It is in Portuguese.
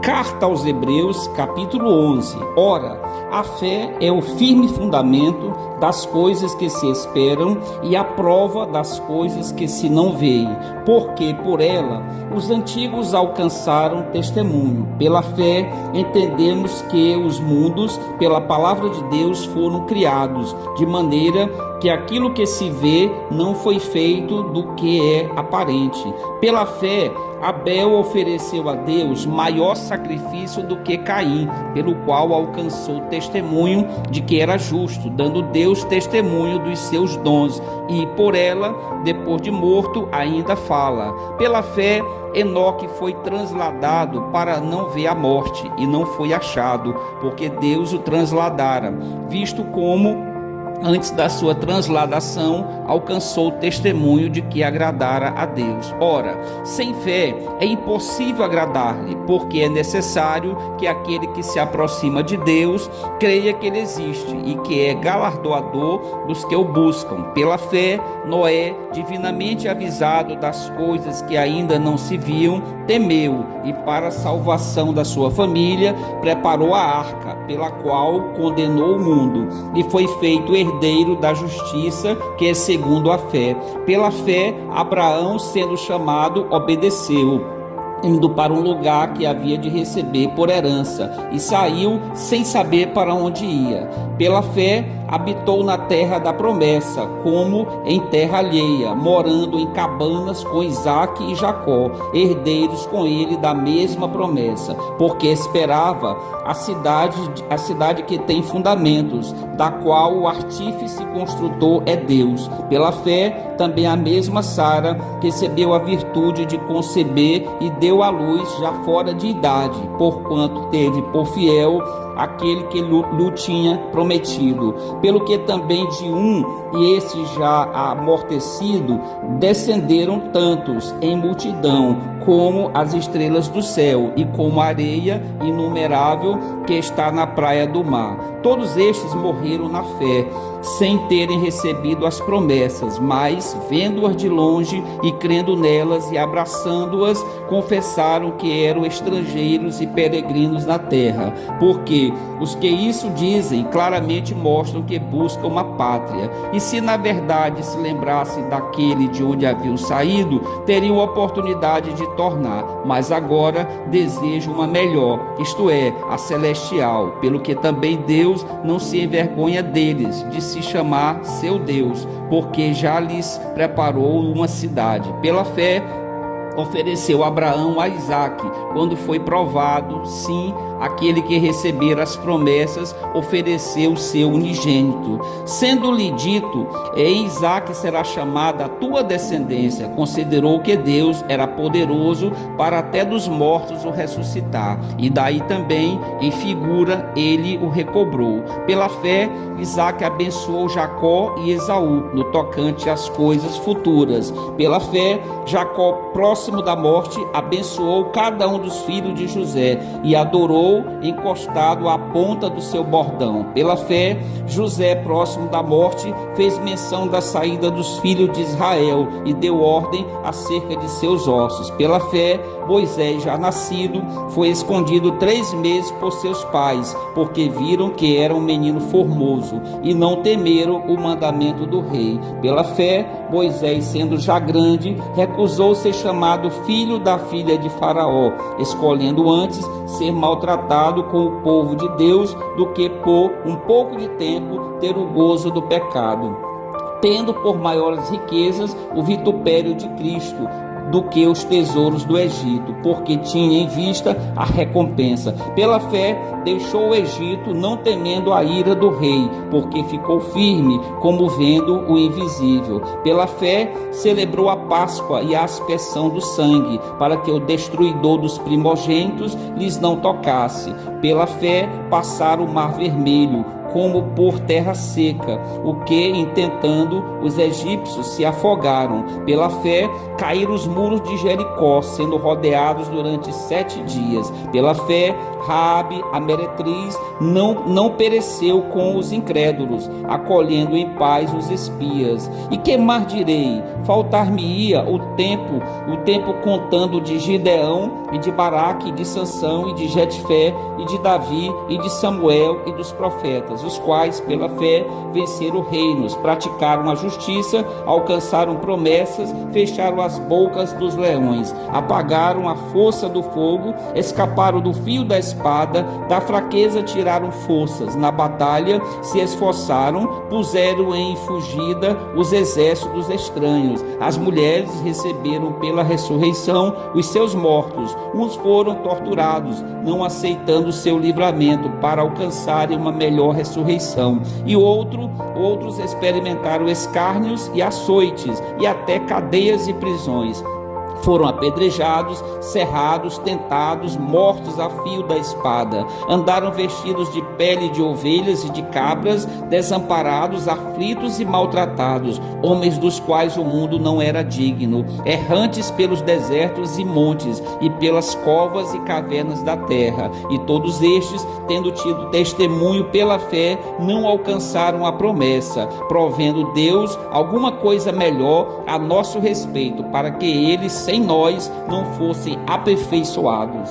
Carta aos Hebreus, capítulo 11. Ora, a fé é o firme fundamento das coisas que se esperam e a prova das coisas que se não veem, porque por ela os antigos alcançaram testemunho. Pela fé entendemos que os mundos, pela palavra de Deus, foram criados, de maneira que aquilo que se vê não foi feito do que é aparente. Pela fé, Abel ofereceu a Deus maior sacrifício do que Caim, pelo qual alcançou testemunho de que era justo, dando Deus testemunho dos seus dons, e por ela, depois de morto, ainda fala. Pela fé, Enoque foi transladado para não ver a morte, e não foi achado, porque Deus o transladara, visto como antes da sua transladação, alcançou o testemunho de que agradara a Deus. Ora, sem fé é impossível agradar-lhe, porque é necessário que aquele que se aproxima de Deus creia que ele existe e que é galardoador dos que o buscam. Pela fé, Noé, divinamente avisado das coisas que ainda não se viam, temeu e, para a salvação da sua família, preparou a arca, pela qual condenou o mundo, e foi feito herdeiro da justiça, que é segundo a fé. Pela fé, Abraão, sendo chamado, obedeceu, indo para um lugar que havia de receber por herança, e saiu sem saber para onde ia. Pela fé, habitou na terra da promessa, como em terra alheia, morando em cabanas com Isaque e Jacó, herdeiros com ele da mesma promessa, porque esperava a cidade que tem fundamentos, da qual o artífice construtor é Deus. Pela fé, também a mesma Sara recebeu a virtude de conceber e deu à luz já fora de idade, porquanto teve por fiel aquele que lhe tinha prometido. Pelo que também de um, e esse já amortecido, descenderam tantos em multidão como as estrelas do céu e como a areia inumerável que está na praia do mar. Todos estes morreram na fé, sem terem recebido as promessas, mas vendo-as de longe e crendo nelas e abraçando-as, confessaram que eram estrangeiros e peregrinos na terra, porque os que isso dizem claramente mostram que buscam uma pátria, e se na verdade se lembrassem daquele de onde haviam saído, teriam oportunidade de tornar, mas agora desejam uma melhor, isto é, a celestial, pelo que também Deus não se envergonha deles, de se chamar seu Deus, porque já lhes preparou uma cidade. Pela fé, ofereceu Abraão a Isaque, quando foi provado, sim, aquele que recebera as promessas ofereceu seu unigênito. Sendo-lhe dito, em Isaque será chamada a tua descendência, considerou que Deus era poderoso para até dos mortos o ressuscitar, e daí também, em figura, ele o recobrou. Pela fé, Isaque abençoou Jacó e Esaú, no tocante às coisas futuras. Pela fé, Jacó, próximo da morte, abençoou cada um dos filhos de José e adorou encostado à ponta do seu bordão. Pela fé, José, próximo da morte, fez menção da saída dos filhos de Israel e deu ordem acerca de seus ossos. Pela fé, Moisés, já nascido, foi escondido 3 meses por seus pais, porque viram que era um menino formoso e não temeram o mandamento do rei. Pela fé, Moisés, sendo já grande, recusou ser chamado filho da filha de Faraó, escolhendo antes ser maltratado com o povo de Deus do que por um pouco de tempo ter o gozo do pecado, tendo por maiores riquezas o vitupério de Cristo do que os tesouros do Egito, porque tinha em vista a recompensa. Pela fé, deixou o Egito, não temendo a ira do rei, porque ficou firme, como vendo o invisível. Pela fé, celebrou a Páscoa e a aspersão do sangue, para que o destruidor dos primogênitos lhes não tocasse. Pela fé, passaram o mar vermelho, como por terra seca, o que, intentando, os egípcios se afogaram. Pela fé, caíram os muros de Jericó, sendo rodeados durante 7 dias. Pela fé, Raabe, a meretriz, não pereceu com os incrédulos, acolhendo em paz os espias. E que mais direi? Faltar-me-ia o tempo contando de Gideão e de Baraque, e de Sansão e de Jetfé e de Davi e de Samuel e dos profetas, os quais pela fé venceram reinos, praticaram a justiça, alcançaram promessas, fecharam as bocas dos leões, apagaram a força do fogo, escaparam do fio da espada, da fraqueza tiraram forças, na batalha se esforçaram, puseram em fugida os exércitos estranhos. As mulheres receberam pela ressurreição os seus mortos, uns foram torturados, não aceitando o seu livramento para alcançarem uma melhor ressurreição, e outros experimentaram escárnios e açoites e até cadeias e prisões. Foram apedrejados, cerrados, tentados, mortos a fio da espada. Andaram vestidos de pele de ovelhas e de cabras, desamparados, aflitos e maltratados, homens dos quais o mundo não era digno, errantes pelos desertos e montes, e pelas covas e cavernas da terra. E todos estes, tendo tido testemunho pela fé, não alcançaram a promessa, provendo Deus alguma coisa melhor a nosso respeito, para que eles sem nós não fossem aperfeiçoados.